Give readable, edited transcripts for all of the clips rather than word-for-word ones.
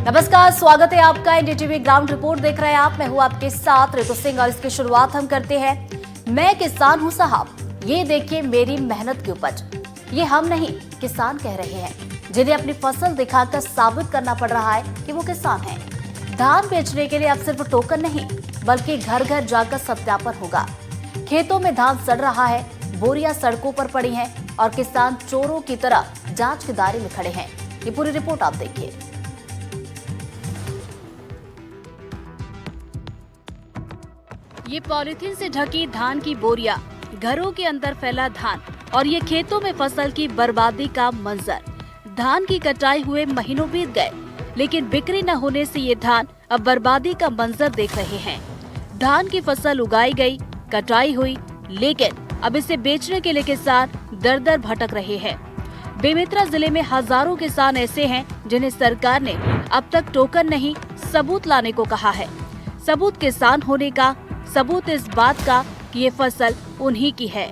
नमस्कार, स्वागत है आपका एनडीटीवी ग्राउंड रिपोर्ट देख रहे हैं आप। मैं हूं आपके साथ ऋतु सिंह और इसकी शुरुआत हम करते हैं। मैं किसान हूं साहब, ये देखिए मेरी मेहनत की उपज। ये हम नहीं, किसान कह रहे हैं, जिन्हें अपनी फसल दिखाकर साबित करना पड़ रहा है कि वो किसान हैं। धान बेचने के लिए अब सिर्फ टोकन नहीं, बल्कि घर घर जाकर सत्यापन होगा। खेतों में धान सड़ रहा है, बोरियां सड़कों पर पड़ी हैं और किसान चोरों की तरह जांच के दायरे में खड़े हैं। ये पूरी रिपोर्ट आप देखिए। ये पॉलीथीन से ढकी धान की बोरियां, घरों के अंदर फैला धान और ये खेतों में फसल की बर्बादी का मंजर। धान की कटाई हुए महीनों बीत गए, लेकिन बिक्री न होने से ये धान अब बर्बादी का मंजर देख रहे हैं। धान की फसल उगाई गई, कटाई हुई, लेकिन अब इसे बेचने के लिए किसान दर दर भटक रहे हैं। बेमेतरा जिले में हजारों किसान ऐसे हैं जिन्हें सरकार ने अब तक टोकन नहीं, सबूत लाने को कहा है। सबूत किसान होने का, सबूत इस बात का कि ये फसल उन्हीं की है।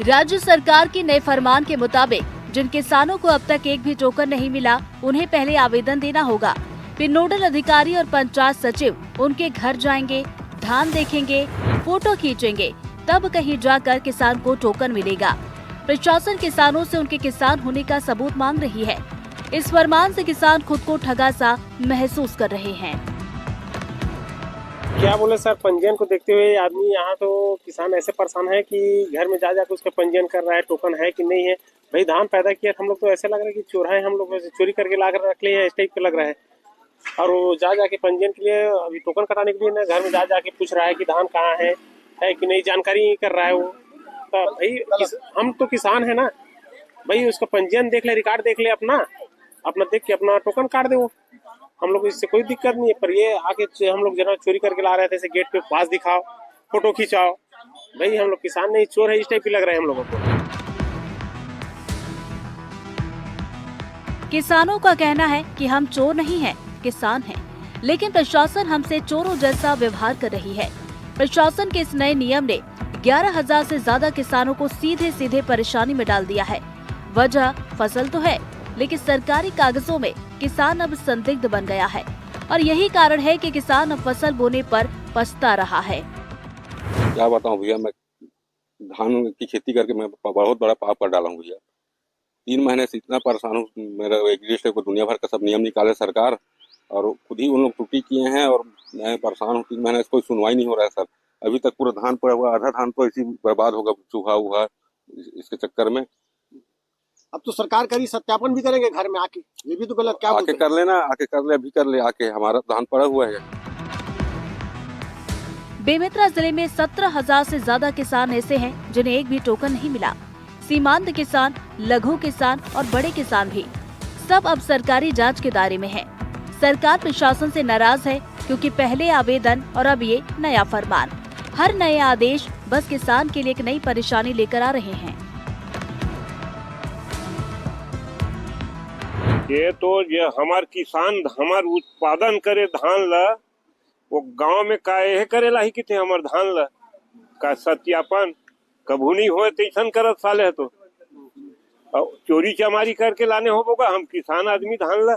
राज्य सरकार के नए फरमान के मुताबिक जिन किसानों को अब तक एक भी टोकन नहीं मिला, उन्हें पहले आवेदन देना होगा। फिर नोडल अधिकारी और पंचायत सचिव उनके घर जाएंगे, धान देखेंगे, फोटो खींचेंगे, तब कहीं जाकर किसान को टोकन मिलेगा। प्रशासन किसानों से उनके किसान होने का सबूत मांग रही है। इस फरमान से किसान खुद को ठगा सा महसूस कर रहे हैं। क्या बोले सर, पंजीयन को देखते हुए आदमी यहाँ तो किसान ऐसे परेशान है कि घर में जा जाकर उसका पंजीयन कर रहा है, टोकन है कि नहीं है। भाई धान पैदा किया, हम लोग तो ऐसे लग रहा है कि चोर है, हम लोग चोरी करके ला कर रख लिए हैं, इस टाइप का लग रहा है। और वो जा जाके पंजीयन के लिए, अभी टोकन कटाने के लिए ना घर में जा जाके पूछ रहा है कि धान कहाँ है कि नहीं, जानकारी कर रहा है वो। तो भाई हम तो किसान है ना भाई, उसका पंजीयन देख ले, रिकॉर्ड देख ले, अपना देख के अपना टोकन काट दे वो। हम लोग इससे कोई दिक्कत नहीं है, पर ये आके हम लोग जना चोरी करके ला रहे थे, ऐसे गेट पे पास दिखाओ, फोटो खिंचाओ। भाई हम लोग किसान नहीं, चोर है, इस टाइप की लग रहा है हम लोगों को। किसानों का कहना है कि हम चोर नहीं हैं, किसान हैं, लेकिन प्रशासन हमसे चोरों जैसा व्यवहार कर रही है। प्रशासन के इस नए नियम ने 11,000 से ज्यादा किसानों को सीधे सीधे परेशानी में डाल दिया है। वजह फसल तो है, लेकिन सरकारी कागजों में किसान अब संदिग्ध बन गया है और यही कारण है कि किसान अब फसल बोने पर पछता रहा है। क्या बताऊं भैया, मैं धान की खेती करके मैं बहुत बड़ा पाप कर डाला हूँ भैया। 3 महीने से इतना परेशान हूँ। मेरा एग्रीस्ट को दुनिया भर का सब नियम निकाले सरकार, और खुद ही उन लोग त्रुटि किए हैं और मैं परेशान हूँ। 3 महीने से कोई सुनवाई नहीं हो रहा है सर। अभी तक पूरा धान पड़ा हुआ, आधा धान तो इसी बर्बाद होगा, चूहा हुआ इसके चक्कर में। अब तो सरकार करी सत्यापन भी करेंगे घर में आके, ये भी तो गलत। क्या आके कर लेना, आके कर ले, अभी कर ले आके, हमारा धान पड़ा हुआ है। बेमेतरा जिले में 17,000 से ज्यादा किसान ऐसे हैं जिन्हें एक भी टोकन नहीं मिला। सीमांत किसान, लघु किसान और बड़े किसान भी सब अब सरकारी जांच के दायरे में हैं। सरकार प्रशासन से नाराज है क्योंकि पहले आवेदन और अब ये नया फरमान। हर नए आदेश बस किसान के लिए एक नई परेशानी लेकर आ रहे हैं। ये तो ये हमार किसान हमार उत्पादन करे धान ला, वो गांव में काहे करेला ही किथे हमार धान ला का सत्यापन कभू नहीं हो तैसन करत साले है। तो चोरी चमारी करके लाने होगा, हम किसान आदमी धान ला,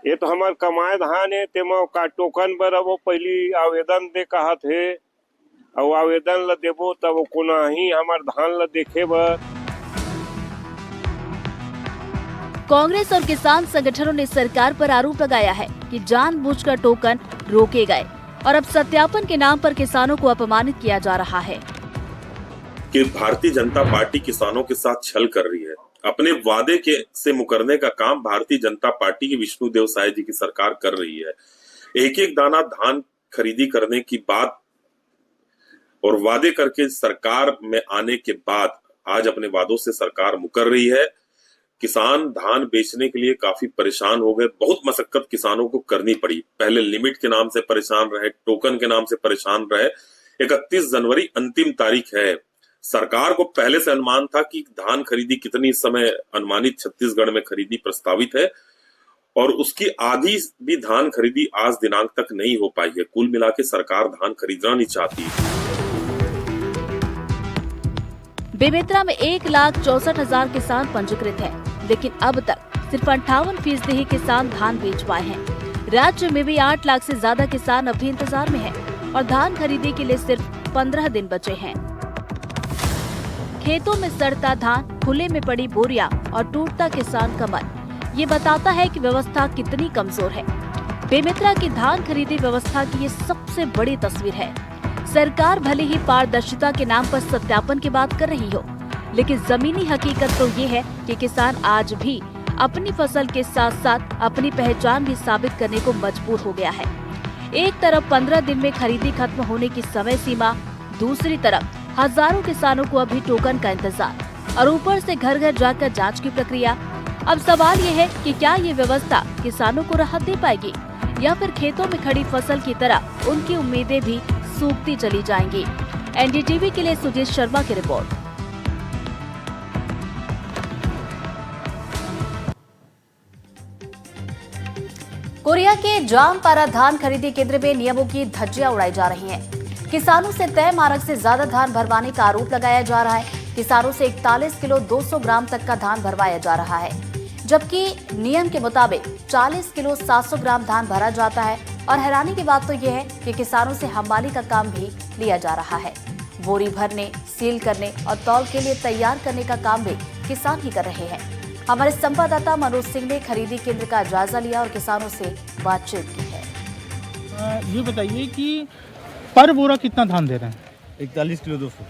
ये तो हमार कमाए धान है। तेमा का टोकन बर वो पहली आवेदन दे कहा थे, और आवेदन ला देबो तब वो कोना ही हमार धान ला देखे बर। कांग्रेस और किसान संगठनों ने सरकार पर आरोप लगाया है कि जानबूझकर टोकन रोके गए और अब सत्यापन के नाम पर किसानों को अपमानित किया जा रहा है। कि भारतीय जनता पार्टी किसानों के साथ छल कर रही है। अपने वादे के से मुकरने का काम भारतीय जनता पार्टी की विष्णुदेव साय जी की सरकार कर रही है। एक एक दाना धान खरीदी करने की बात और वादे करके सरकार में आने के बाद आज अपने वादों से सरकार मुकर रही है। किसान धान बेचने के लिए काफी परेशान हो गए। बहुत मशक्कत किसानों को करनी पड़ी। पहले लिमिट के नाम से परेशान रहे, टोकन के नाम से परेशान रहे। 31 जनवरी अंतिम तारीख है। सरकार को पहले से अनुमान था कि धान खरीदी कितनी समय अनुमानित छत्तीसगढ़ में खरीदी प्रस्तावित है, और उसकी आधी भी धान खरीदी आज दिनांक तक नहीं हो पाई है। कुल मिला के सरकार धान खरीदना नहीं चाहती। बेमेतरा में 1,64,000 किसान पंजीकृत हैं। लेकिन अब तक सिर्फ 58% ही किसान धान बेच पाए हैं। राज्य में भी 8 लाख से ज्यादा किसान अभी इंतजार में हैं और धान खरीदी के लिए सिर्फ 15 दिन बचे हैं। खेतों में सड़ता धान, खुले में पड़ी बोरियां और टूटता किसान कमर, ये बताता है कि व्यवस्था कितनी कमजोर है। बेमित्रा की धान खरीदी व्यवस्था की ये सबसे बड़ी तस्वीर है। सरकार भले ही पारदर्शिता के नाम पर सत्यापन की बात कर रही हो, लेकिन जमीनी हकीकत तो ये है कि किसान आज भी अपनी फसल के साथ साथ अपनी पहचान भी साबित करने को मजबूर हो गया है। एक तरफ 15 दिन में खरीदी खत्म होने की समय सीमा, दूसरी तरफ हजारों किसानों को अभी टोकन का इंतजार और ऊपर से घर घर जाकर जांच की प्रक्रिया। अब सवाल ये है कि क्या ये व्यवस्था किसानों को राहत दे पाएगी या फिर खेतों में खड़ी फसल की तरह उनकी उम्मीदें भी सूखती चली जाएंगी। एनडीटीवी के लिए सुजीत शर्मा की रिपोर्ट। कोरिया के जामतारा धान खरीदी केंद्र में नियमों की धज्जियां उड़ाई जा रही हैं। किसानों से तय मानक से ज्यादा धान भरवाने का आरोप लगाया जा रहा है। किसानों से 41 किलो 200 ग्राम तक का धान भरवाया जा रहा है, जबकि नियम के मुताबिक 40 किलो 700 ग्राम धान भरा जाता है। और हैरानी की बात तो यह है कि किसानों से हमाली का काम भी लिया जा रहा है। बोरी भरने, सील करने और तौल के लिए तैयार करने का काम भी किसान ही कर रहे हैं। हमारे संवाददाता मनोज सिंह ने खरीदी केंद्र का जायजा लिया और किसानों से बातचीत की है। ये बताइए कि पर बोरा कितना धान दे रहे हैं? 41 किलो 200।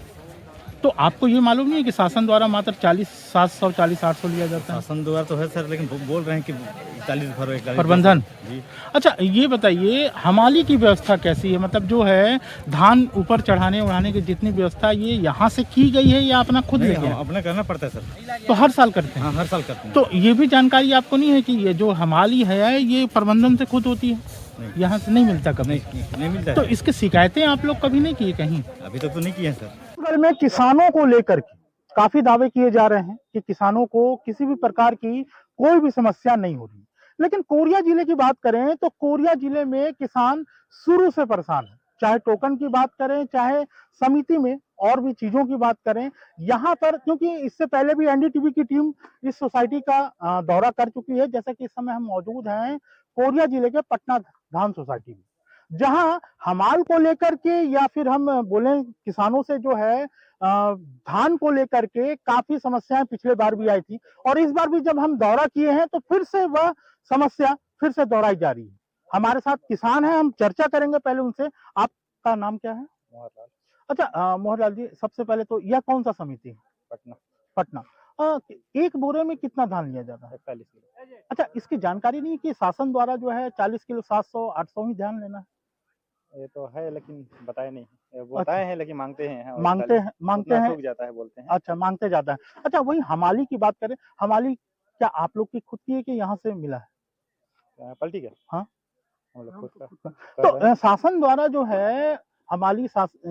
तो आपको ये मालूम नहीं है कि शासन द्वारा मात्र 40-700 40-800 लिया जाता है? शासन द्वारा तो है सर, लेकिन बोल रहे हैं कि 41 भरो 41 प्रबंधन जी। अच्छा, ये बताइए हमाली की व्यवस्था कैसी है? मतलब जो है धान ऊपर चढ़ाने उड़ाने की जितनी व्यवस्था, ये यहाँ से की गई है या अपना खुद लेके? अपना करना पड़ता है सर। तो हर साल करते हैं? हाँ, हर साल करते हैं। तो ये भी जानकारी आपको नहीं है कि ये जो हमाली है ये प्रबंधन से खुद होती है, यहाँ से नहीं मिलता कभी? नहीं मिलता। तो इसकी शिकायतें आप लोग कभी नहीं किए कहीं? अभी तक तो नहीं किए हैं सर। में किसानों को लेकर के काफी दावे किए जा रहे हैं कि किसानों को किसी भी प्रकार की कोई भी समस्या नहीं हो रही, लेकिन कोरिया जिले की बात करें तो कोरिया जिले में किसान शुरू से परेशान है। चाहे टोकन की बात करें, चाहे समिति में और भी चीजों की बात करें, यहाँ पर क्योंकि इससे पहले भी एनडीटीवी की टीम इस सोसाइटी का दौरा कर चुकी है। जैसा कि इस समय हम मौजूद हैं कोरिया जिले के पटना धान सोसाइटी में, जहां हमाल को लेकर के या फिर हम बोले किसानों से जो है धान को लेकर के काफी समस्याएं पिछले बार भी आई थी, और इस बार भी जब हम दौरा किए हैं तो फिर से वह समस्या फिर से दोहराई जा रही है। हमारे साथ किसान हैं, हम चर्चा करेंगे पहले उनसे। आपका नाम क्या है? मोहरलाल। अच्छा मोहरलाल जी, सबसे पहले तो यह कौन सा समिति है? पटना। एक बोरे में कितना धान लिया जाता है? 41 किलो। अच्छा, इसकी जानकारी नहीं कि शासन द्वारा जो है 40 किलो 700-800 ही धान लेना है? ये तो है लेकिन बताए नहीं, बताए हैं लेकिन मांगते हैं सूख जाता है बोलते हैं। अच्छा, मांगते जाता है। अच्छा, वही हमाली की बात करें, हमाली क्या आप लोग की खुद की है कि यहाँ से मिला है? पलटी का? हाँ, हम लोग खुद का। तो शासन द्वारा जो है हमाली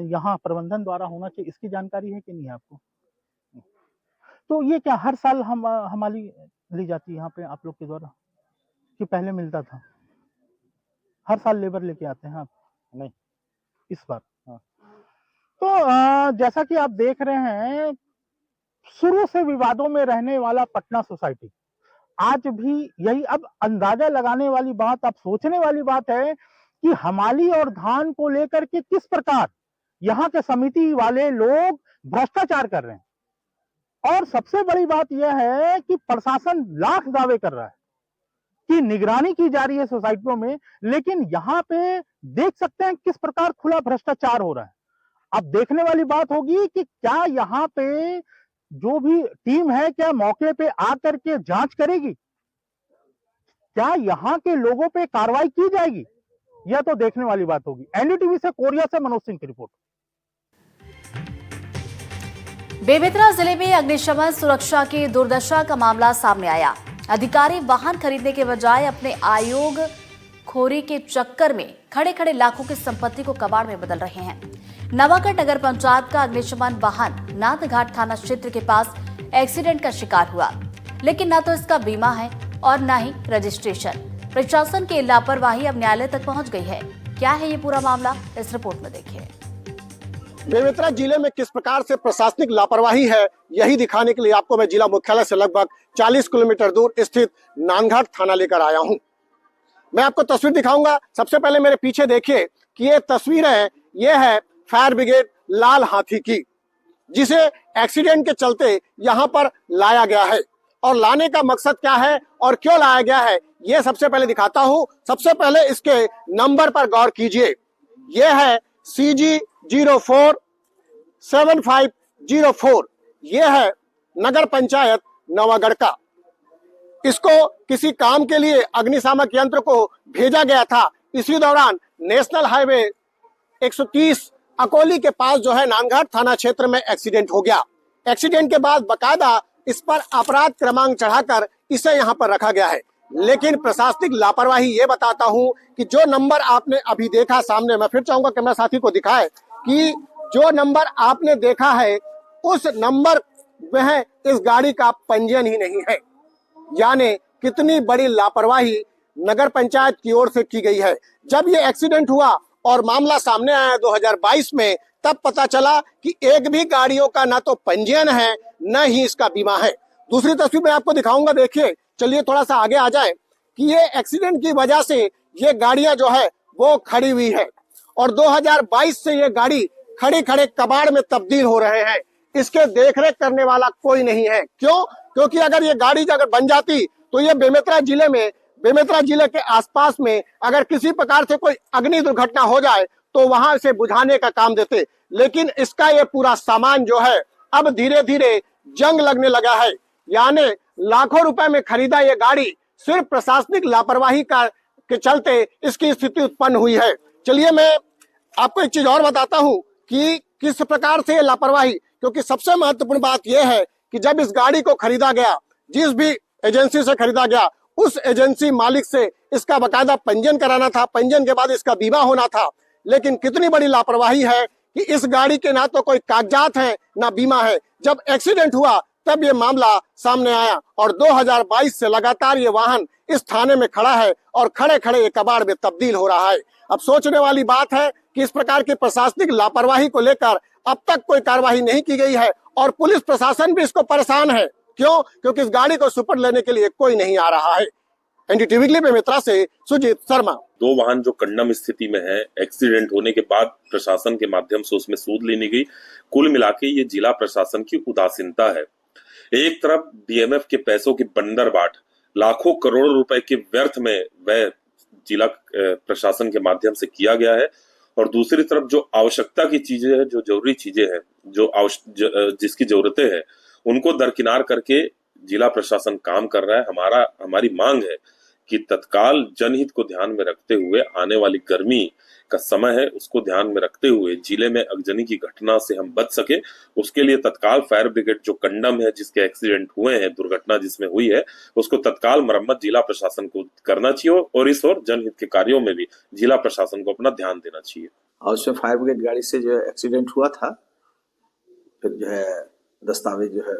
यहाँ प्रबंधन द्वारा होना चाहिए, इसकी जानकारी है कि नहीं है आपको? तो ये क्या हर साल हमाली ली जाती है यहाँ पे आप लोग के द्वारा कि पहले मिलता था? हर साल लेबर लेके आते हैं आप? नहीं, इस बार। हाँ। तो जैसा कि आप देख रहे हैं, शुरू से विवादों में रहने वाला पटना सोसाइटी आज भी यही। अब अंदाजा लगाने वाली बात, अब सोचने वाली बात है कि हमाली और धान को लेकर के किस प्रकार यहाँ के समिति वाले लोग भ्रष्टाचार कर रहे हैं। और सबसे बड़ी बात यह है कि प्रशासन लाख दावे कर रहा है कि निगरानी की जा रही है सोसाइटियों में, लेकिन यहाँ पे देख सकते हैं किस प्रकार खुला भ्रष्टाचार हो रहा है। अब देखने वाली बात होगी कि क्या यहाँ पे जो भी टीम है क्या मौके पे आकर के जांच करेगी, क्या यहाँ के लोगों पे कार्रवाई की जाएगी, यह तो देखने वाली बात होगी। एनडीटीवी से कोरिया से मनोज सिंह की रिपोर्ट। बेमेतरा जिले में अग्निशमन सुरक्षा की दुर्दशा का मामला सामने आया। अधिकारी वाहन खरीदने के बजाय अपने आयोग खोरी के चक्कर में खड़े खड़े लाखों की संपत्ति को कबाड़ में बदल रहे हैं। नवागढ़ नगर पंचायत का अग्निशमन वाहन नाथघाट थाना क्षेत्र के पास एक्सीडेंट का शिकार हुआ, लेकिन न तो इसका बीमा है और न ही रजिस्ट्रेशन। प्रशासन की लापरवाही अब न्यायालय तक पहुंच गई है। क्या है ये पूरा मामला, इस रिपोर्ट में देखिए। बेमेतरा जिले में किस प्रकार से प्रशासनिक लापरवाही है, यही दिखाने के लिए आपको मैं जिला मुख्यालय से लगभग 40 किलोमीटर दूर स्थित नांदघाट थाना लेकर आया हूं। मैं आपको तस्वीर दिखाऊंगा। सबसे पहले मेरे पीछे देखिए कि ये तस्वीर है, ये है फायर ब्रिगेड लाल हाथी की, जिसे एक्सीडेंट के चलते यहाँ पर लाया गया है। और लाने का मकसद क्या है और क्यों लाया गया है, ये सबसे पहले दिखाता हूँ। सबसे पहले इसके नंबर पर गौर कीजिए। ये है CG047504। ये है नगर पंचायत नवागढ़ का। इसको किसी काम के लिए अग्निशामक यंत्र को भेजा गया था। इसी दौरान नेशनल हाईवे 130 अकोली के पास जो है नांदघाट थाना क्षेत्र में एक्सीडेंट हो गया। एक्सीडेंट के बाद बकायदा इस पर अपराध क्रमांक चढ़ाकर इसे यहाँ पर रखा गया है। लेकिन प्रशासनिक लापरवाही ये बताता हूँ कि जो नंबर आपने अभी देखा सामने, मैं फिर चाहूंगा कैमरा साथी को दिखाए कि जो नंबर आपने देखा है उस नंबर में इस गाड़ी का पंजीयन ही नहीं है। यानी कितनी बड़ी लापरवाही नगर पंचायत की ओर से की गई है। जब ये एक्सीडेंट हुआ और मामला सामने आया 2022 में, तब पता चला कि एक भी गाड़ियों का ना तो पंजीयन है न ही इसका बीमा है। दूसरी तस्वीर मैं आपको दिखाऊंगा, देखिए, चलिए थोड़ा सा आगे आ जाए कि ये एक्सीडेंट की वजह से ये गाड़ियां जो है वो खड़ी हुई है और 2022 से ये गाड़ी खड़े खड़े कबाड़ में तब्दील हो रहे हैं। इसके देखरेख करने वाला कोई नहीं है। क्यों? क्योंकि अगर ये गाड़ी अगर बन जाती तो ये बेमेतरा जिले के आसपास में अगर किसी प्रकार से कोई अग्नि दुर्घटना हो जाए तो वहां से बुझाने का काम देते। लेकिन इसका ये पूरा सामान जो है अब धीरे धीरे जंग लगने लगा है। यानी लाखों रुपए में खरीदा ये गाड़ी सिर्फ प्रशासनिक लापरवाही के चलते इसकी स्थिति उत्पन्न हुई है। चलिए मैं आपको एक चीज और बताता हूँ कि किस प्रकार से ये लापरवाही, क्योंकि सबसे महत्वपूर्ण बात यह है कि जब इस गाड़ी को खरीदा गया, जिस भी एजेंसी से खरीदा गया, उस एजेंसी मालिक से इसका बकायदा पंजीयन कराना था। पंजीयन के बाद इसका बीमा होना था। लेकिन कितनी बड़ी लापरवाही है कि इस गाड़ी के ना तो कोई कागजात है ना बीमा है। जब एक्सीडेंट हुआ तब ये मामला सामने आया और 2022 से लगातार ये वाहन इस थाने में खड़ा है और खड़े खड़े ये कबाड़ में तब्दील हो रहा है। अब सोचने वाली बात है कि इस प्रकार की प्रशासनिक लापरवाही को लेकर अब तक कोई कार्रवाई नहीं की गई है और पुलिस प्रशासन भी इसको परेशान है। क्यों? क्योंकि इस गाड़ी को सुपुर्द लेने के लिए कोई नहीं आ रहा है। एनडीटीवी के लिए बेमेतरा से सुजीत शर्मा। दो वाहन जो कंडम स्थिति में है, एक्सीडेंट होने के बाद प्रशासन के माध्यम से उसमें सूद लेनी गई। कुल मिला के ये जिला प्रशासन की उदासीनता है। एक तरफ डीएमएफ के पैसों की बंदरबाट, लाखों करोड़ों रुपए के व्यर्थ में वह जिला प्रशासन के माध्यम से किया गया है, और दूसरी तरफ जो आवश्यकता की चीजें हैं, जो जरूरी चीजें हैं, जिसकी जरूरतें हैं, उनको दरकिनार करके जिला प्रशासन काम कर रहा है। हमारी मांग है कि तत्काल जनहित को ध्यान में रखते हुए, आने वाली गर्मी का समय है, उसको ध्यान में रखते हुए जिले में अगजनी की घटना से हम बच सके, उसके लिए तत्काल फायर ब्रिगेड जो कंडम है, जिसके एक्सीडेंट हुए हैं, दुर्घटना जिसमें हुई है, उसको तत्काल मरम्मत जिला प्रशासन को करना चाहिए और इस और जनहित के कार्यों में भी जिला प्रशासन को अपना ध्यान देना चाहिए। और उसमें फायर ब्रिगेड गाड़ी से जो एक्सीडेंट हुआ था, फिर जो है दस्तावेज जो है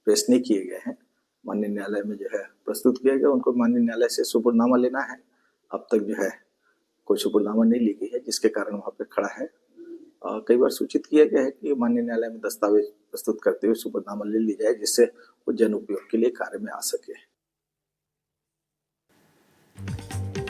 पेश नहीं किए गए हैं, माननीय न्यायालय में जो है प्रस्तुत किया गया। उनको माननीय न्यायालय से सुपुर्दनामा लेना है। अब तक जो है कोई सुपुर्दनामा नहीं ली गई है, जिसके कारण वहाँ पे खड़ा है। कई बार सूचित किया गया है कि माननीय न्यायालय में दस्तावेज प्रस्तुत करते हुए सुपुर्दनामा ले ली जाए, जिससे वो जन उपयोग के लिए कार्य में आ सके।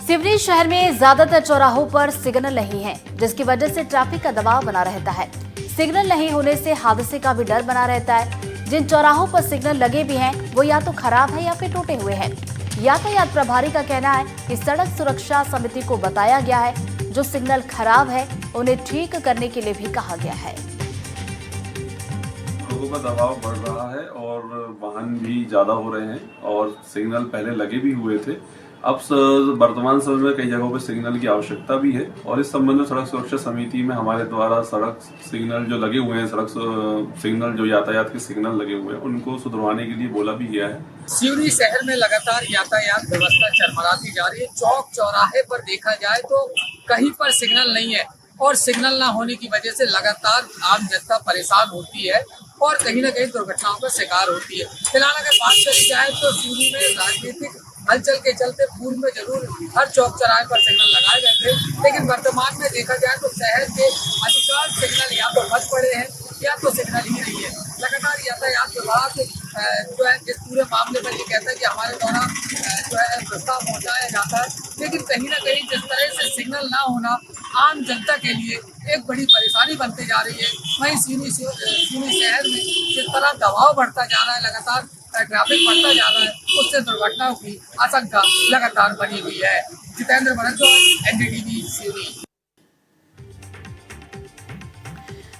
सिवनी शहर में ज्यादातर चौराहों पर सिग्नल नहीं है, जिसकी वजह से ट्रैफिक का दबाव बना रहता है। सिग्नल नहीं होने से हादसे का भी डर बना रहता है। जिन चौराहों पर सिग्नल लगे भी हैं, वो या तो खराब है या फिर टूटे हुए हैं। यातायात प्रभारी का कहना है कि सड़क सुरक्षा समिति को बताया गया है, जो सिग्नल खराब है उन्हें ठीक करने के लिए भी कहा गया है। लोगों का दबाव बढ़ रहा है और वाहन भी ज्यादा हो रहे हैं और सिग्नल पहले लगे भी हुए थे। अब वर्तमान समय में कई जगहों पर सिग्नल की आवश्यकता भी है और इस संबंध में सड़क सुरक्षा समिति में हमारे द्वारा सड़क सिग्नल जो लगे हुए हैं, सड़क सिग्नल जो यातायात के सिग्नल लगे हुए हैं, उनको सुधरवाने के लिए बोला भी गया है। सिवनी शहर में लगातार यातायात व्यवस्था चरमराती जा रही है। चौक चौराहे पर देखा जाए तो कहीं पर सिग्नल नहीं है और सिग्नल ना होने की वजह से लगातार आम जनता परेशान होती है और कहीं ना कहीं दुर्घटनाओं का शिकार होती है। फिलहाल अगर बात करी जाए तो सिवनी में राजनीतिक हलचल के चलते पूर्व में जरूर हर चौक चौराहे पर सिग्नल लगाए गए थे, लेकिन वर्तमान में देखा जाए तो शहर के अधिकांश सिग्नल या तो बंद पड़े हैं या तो सिग्नल ही नहीं है। लगातार यातायात विभाग जो है इस पूरे मामले पर ये कहता है कि हमारे द्वारा जो है प्रस्ताव पहुंचाया जाता है, लेकिन कहीं ना कहीं जिस तरह से सिग्नल ना होना आम जनता के लिए एक बड़ी परेशानी बनती जा रही है। वहीं सीनी शहर में जिस तरह दबाव बढ़ता जा रहा है, लगातार ट्रैफिक बढ़ता जा रहा है, उससे दुर्घटनाओं की आशंका लगातार बनी हुई है। जितेंद्र भारद्वाज, एनडीटीवी सीनी।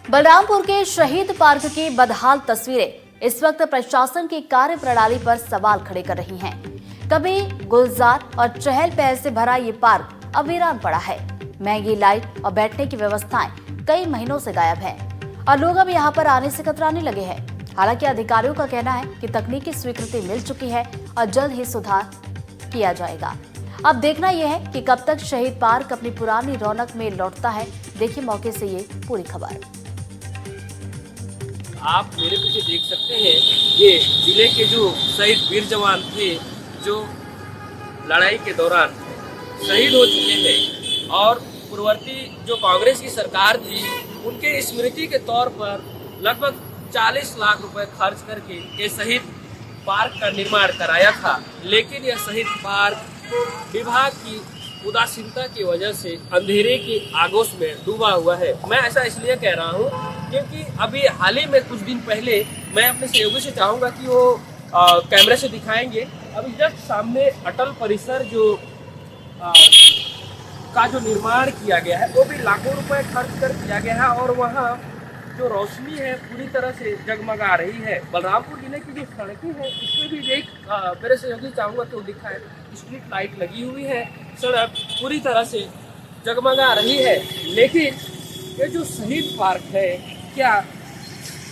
बलरामपुर के शहीद पार्क की बदहाल तस्वीरें इस वक्त प्रशासन की कार्य प्रणाली पर सवाल खड़े कर रही हैं। कभी गुलजार और चहल पहल से भरा ये पार्क अब वीरान पड़ा है। महंगी लाइट और बैठने की व्यवस्थाएं कई महीनों से गायब हैं और लोग अब यहाँ पर आने से कतराने लगे हैं। हालांकि अधिकारियों का कहना है कि तकनीकी स्वीकृति मिल चुकी है और जल्द ही सुधार किया जाएगा। अब देखना यह है कि कब तक शहीद पार्क अपनी पुरानी रौनक में लौटता है। देखिए मौके से ये पूरी खबर। आप मेरे पीछे देख सकते हैं, ये जिले के जो शहीद वीर जवान थे जो लड़ाई के दौरान शहीद हो चुके हैं और पूर्ववर्ती जो कांग्रेस की सरकार थी उनके स्मृति के तौर पर लगभग 40 लाख रुपए खर्च करके ये शहीद पार्क का निर्माण कराया था, लेकिन यह शहीद पार्क विभाग की उदासीनता की वजह से अंधेरे की आगोश में डूबा हुआ है। मैं ऐसा इसलिए कह रहा हूँ क्योंकि अभी हाल ही में कुछ दिन पहले मैं अपने सहयोगी से चाहूँगा कि वो कैमरे से दिखाएंगे। अभी जस्ट सामने अटल परिसर जो का जो निर्माण किया गया है वो भी लाखों रुपए खर्च कर किया गया है और वहाँ जो रोशनी है पूरी तरह से जगमगा रही है। बलरामपुर जिले की जो सड़कें हैं इसमें भी एक मेरे सहयोगी चाहूँगा तो दिखाएं, स्ट्रीट लाइट लगी हुई है, सड़क पूरी तरह से जगमगा रही है। लेकिन ये जो शहीद पार्क है, क्या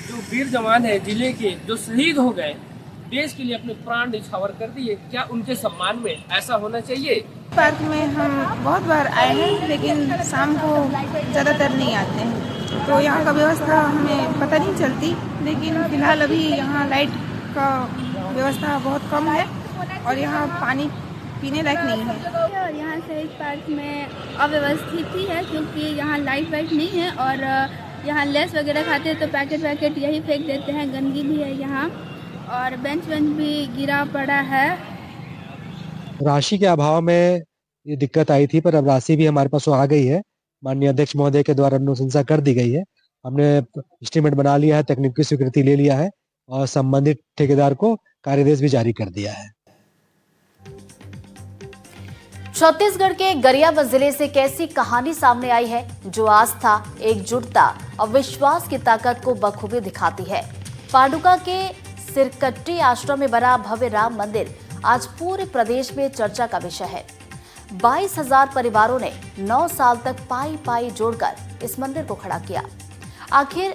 जो वीर जवान है जिले के जो शहीद हो गए, देश के लिए अपने प्राण न्यौछावर कर दिए, क्या उनके सम्मान में ऐसा होना चाहिए? पार्क में हम बहुत बार आए हैं लेकिन शाम को ज़्यादातर नहीं आते हैं, तो यहाँ का व्यवस्था हमें पता नहीं चलती। लेकिन फिलहाल अभी यहाँ लाइट का व्यवस्था बहुत कम है और यहाँ पानी पीने लायक नहीं है। और यहाँ शहीद पार्क में अव्यवस्थित ही है क्योंकि यहाँ लाइट वाइट नहीं है और यहाँ लेस वगैरह खाते हैं तो पैकेट यही फेंक देते हैं। गंदगी भी है यहाँ और बेंच भी गिरा पड़ा है। राशि के अभाव में ये दिक्कत आई थी, पर अब राशि भी हमारे पास आ गई है। माननीय अध्यक्ष महोदय के द्वारा अनुशंसा कर दी गई है। हमने एस्टीमेट बना लिया है, तकनीकी स्वीकृति ले लिया है और संबंधित ठेकेदार को कार्यदेश भी जारी कर दिया है। छत्तीसगढ़ के गरियाबंद जिले से कैसी कहानी सामने आई है जो आस्था, एकजुटता और विश्वास की ताकत को बखूबी दिखाती है। पांडुका के सिरकट्टी आश्रम में बना भव्य राम मंदिर आज पूरे प्रदेश में चर्चा का विषय है। 22,000 परिवारों ने 9 साल तक पाई जोड़कर इस मंदिर को खड़ा किया। आखिर